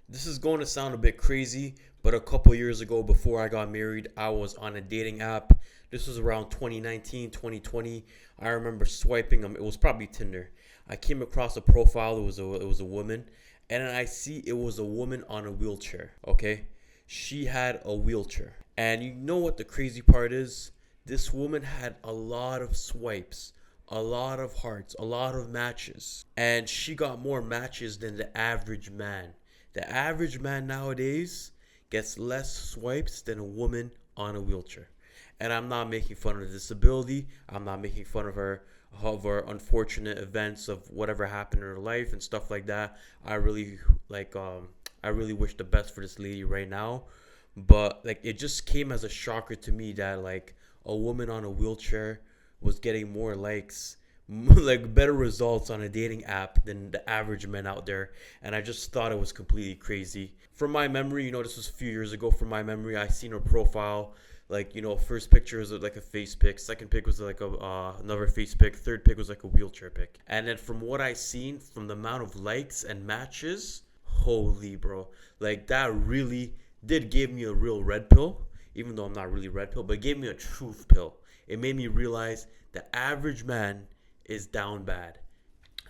This is going to sound a bit crazy, but a couple years ago before I got married, I was on a dating app. This was around 2019, 2020. I remember swiping them. It was probably Tinder. I came across a profile. It was a woman, and I see it was a woman on a wheelchair. Okay, she had a wheelchair, and you know what the crazy part is? This woman had a lot of swipes, a lot of hearts, a lot of matches, and she got more matches than the average man. The average man nowadays gets less swipes than a woman on a wheelchair. And I'm not making fun of the disability. I'm not making fun of her unfortunate events of whatever happened in her life and stuff like that. I really I really wish the best for this lady right now. But like it just came as a shocker to me that like a woman on a wheelchair was getting more likes, like better results on a dating app than the average men out there. And I just thought it was completely crazy. From my memory, this was a few years ago. From my memory, I seen her profile. Like, first picture was like a face pic. Second pic was like another face pic. Third pic was like a wheelchair pic. And then from what I seen, from the amount of likes and matches, holy bro, like that really did give me a real red pill. Even though I'm not really red pill, but it gave me a truth pill. It made me realize the average man is down bad.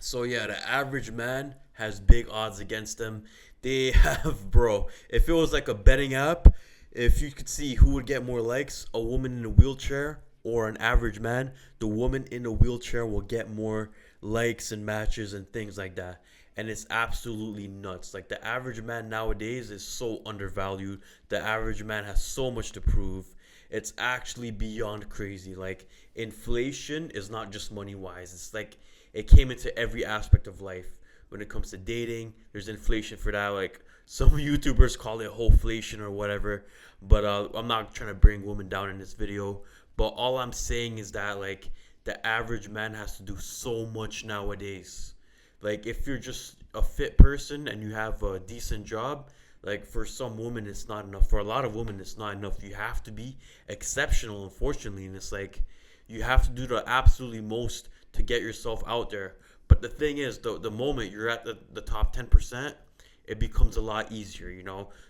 So yeah, the average man has big odds against them. They have, bro. If it was like a betting app, if you could see who would get more likes, a woman in a wheelchair or an average man, the woman in a wheelchair will get more likes and matches and things like that. And it's absolutely nuts. Like the average man nowadays is so undervalued. The average man has so much to prove. It's actually beyond crazy. Like inflation is not just money wise. It's like it came into every aspect of life. When it comes to dating, there's inflation for that. Like some YouTubers call it wholeflation or whatever. But I'm not trying to bring women down in this video. But all I'm saying is that like the average man has to do so much nowadays. Like if you're just a fit person and you have a decent job, like for some women it's not enough. For a lot of women it's not enough. You have to be exceptional, unfortunately, and it's like you have to do the absolutely most to get yourself out there. But the thing is, the moment you're at the top 10%, it becomes a lot easier.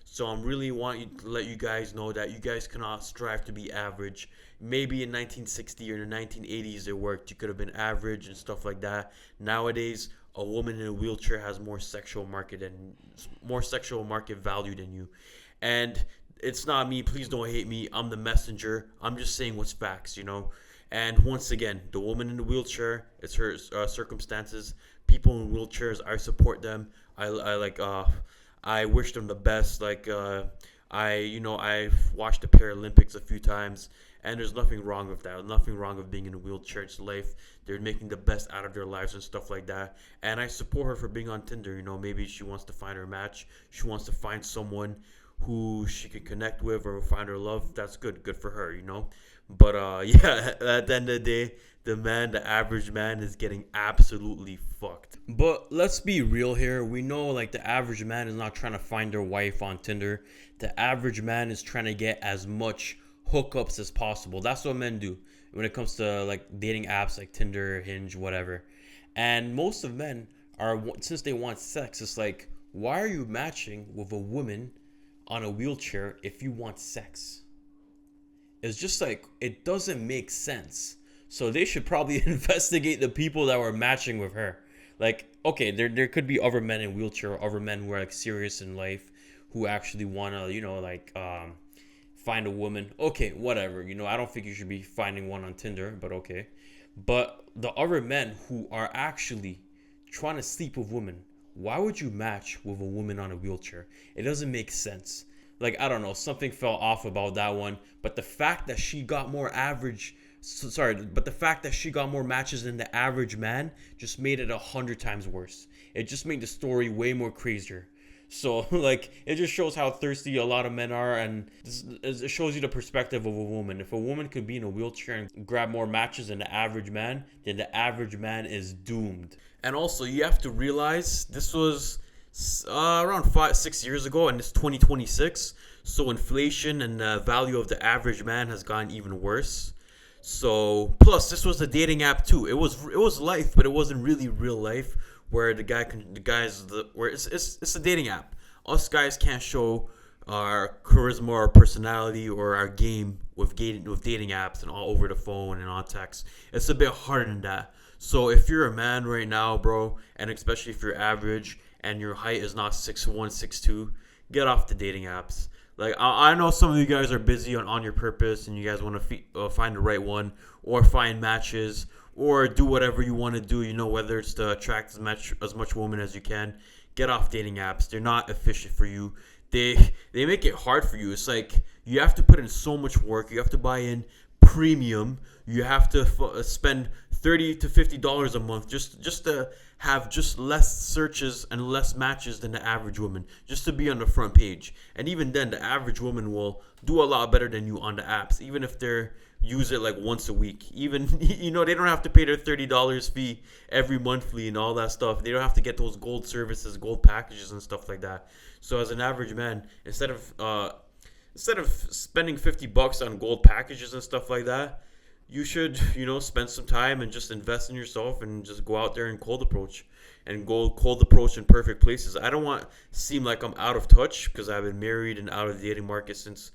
So I'm really wanting to let you guys know that you guys cannot strive to be average. Maybe in 1960 or the 1980s it worked. You could have been average and stuff like that. Nowadays, a woman in a wheelchair has more sexual market value than you. And it's not me. Please don't hate me. I'm the messenger. I'm just saying what's facts. And once again, the woman in the wheelchair, it's her circumstances. People in wheelchairs, I support them. I wish them the best. I've watched the Paralympics a few times, and there's nothing wrong with that. Nothing wrong with being in a wheelchair. It's life. They're making the best out of their lives and stuff like that. And I support her for being on Tinder. Maybe she wants to find her match. She wants to find someone who she can connect with or find her love. That's good for her. But yeah, at the end of the day, the average man is getting absolutely fucked. But let's be real here. We know like the average man is not trying to find their wife on Tinder. The average man is trying to get as much hookups as possible. That's what men do when it comes to like dating apps like Tinder, Hinge, whatever. And most of men are, since they want sex, it's like, why are you matching with a woman on a wheelchair if you want sex? It's just like it doesn't make sense. So they should probably investigate the people that were matching with her. Like, okay, there could be other men in wheelchair, other men who are like serious in life, who actually wanna, find a woman. Okay, whatever. I don't think you should be finding one on Tinder, but okay. But the other men who are actually trying to sleep with women, why would you match with a woman on a wheelchair? It doesn't make sense. Like, I don't know, something fell off about that one. But the fact that she got more the fact that she got more matches than the average man just made it 100 times worse. It just made the story way more crazier. So, like, it just shows how thirsty a lot of men are, and it shows you the perspective of a woman. If a woman could be in a wheelchair and grab more matches than the average man, then the average man is doomed. And also, you have to realize this was around 5-6 years ago, and it's 2026. So inflation and the value of the average man has gotten even worse. So plus, this was a dating app too. It was life, but it wasn't really real life. Where the guys where it's a dating app. Us guys can't show our charisma or personality or our game with dating apps and all over the phone and on text. It's a bit harder than that. So if you're a man right now, bro, and especially if you're average and your height is not 6'1", 6'2", get off the dating apps. Like I know some of you guys are busy on your purpose and you guys want to find the right one or find matches or do whatever you want to do. You know, whether it's to attract as much women as you can. Get off dating apps. They're not efficient for you. They make it hard for you. It's like you have to put in so much work. You have to buy in premium. You have to spend $30 to $50 a month just to have just less searches and less matches than the average woman, just to be on the front page. And even then, the average woman will do a lot better than you on the apps, even if they're use it like once a week. Even they don't have to pay their $30 fee every monthly and all that stuff. They don't have to get those gold services, gold packages and stuff like that. So as an average man, instead of spending $50 on gold packages and stuff like that, you should, spend some time and just invest in yourself and just go out there and cold approach in perfect places. I don't want to seem like I'm out of touch because I've been married and out of the dating market since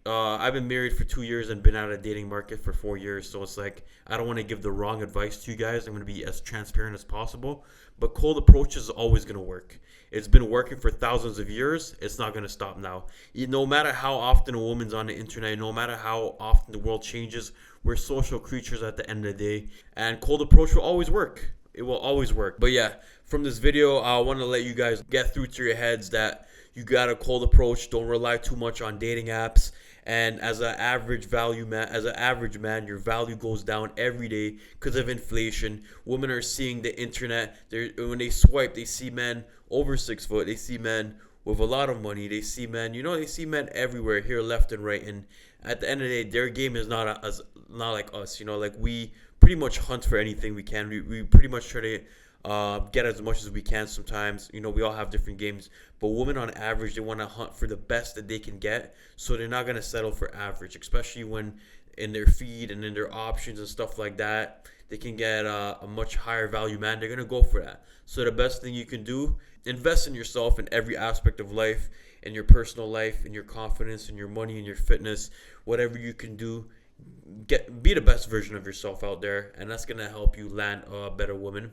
I've been married for 2 years and been out of the dating market for 4 years. So it's like, I don't want to give the wrong advice to you guys. I'm going to be as transparent as possible. But cold approach is always going to work. It's been working for thousands of years. It's not going to stop now. No matter how often a woman's on the internet, no matter how often the world changes, we're social creatures at the end of the day. And cold approach will always work. It will always work. But yeah, from this video, I want to let you guys get through to your heads that you got a cold approach. Don't rely too much on dating apps. And as an average man, your value goes down every day because of inflation. Women are seeing the internet. When they swipe, they see men over 6 foot. They see men with a lot of money. They see men, they see men everywhere, here, left and right. And at the end of the day, their game is not like us. Like we pretty much hunt for anything we can. We pretty much try to get as much as we can sometimes. We all have different games. But women on average, they want to hunt for the best that they can get. So they're not going to settle for average, especially when in their feed and in their options and stuff like that, they can get a much higher value man. They're going to go for that. So the best thing you can do, invest in yourself in every aspect of life, in your personal life, in your confidence, in your money, in your fitness, whatever you can do. Be the best version of yourself out there, and that's going to help you land a better woman.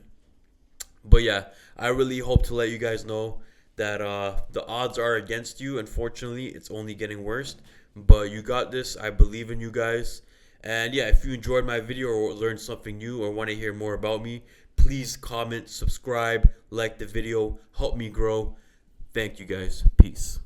But yeah, I really hope to let you guys know that the odds are against you. Unfortunately, it's only getting worse. But you got this. I believe in you guys. And yeah, if you enjoyed my video or learned something new or want to hear more about me, please comment, subscribe, like the video, help me grow. Thank you guys. Peace.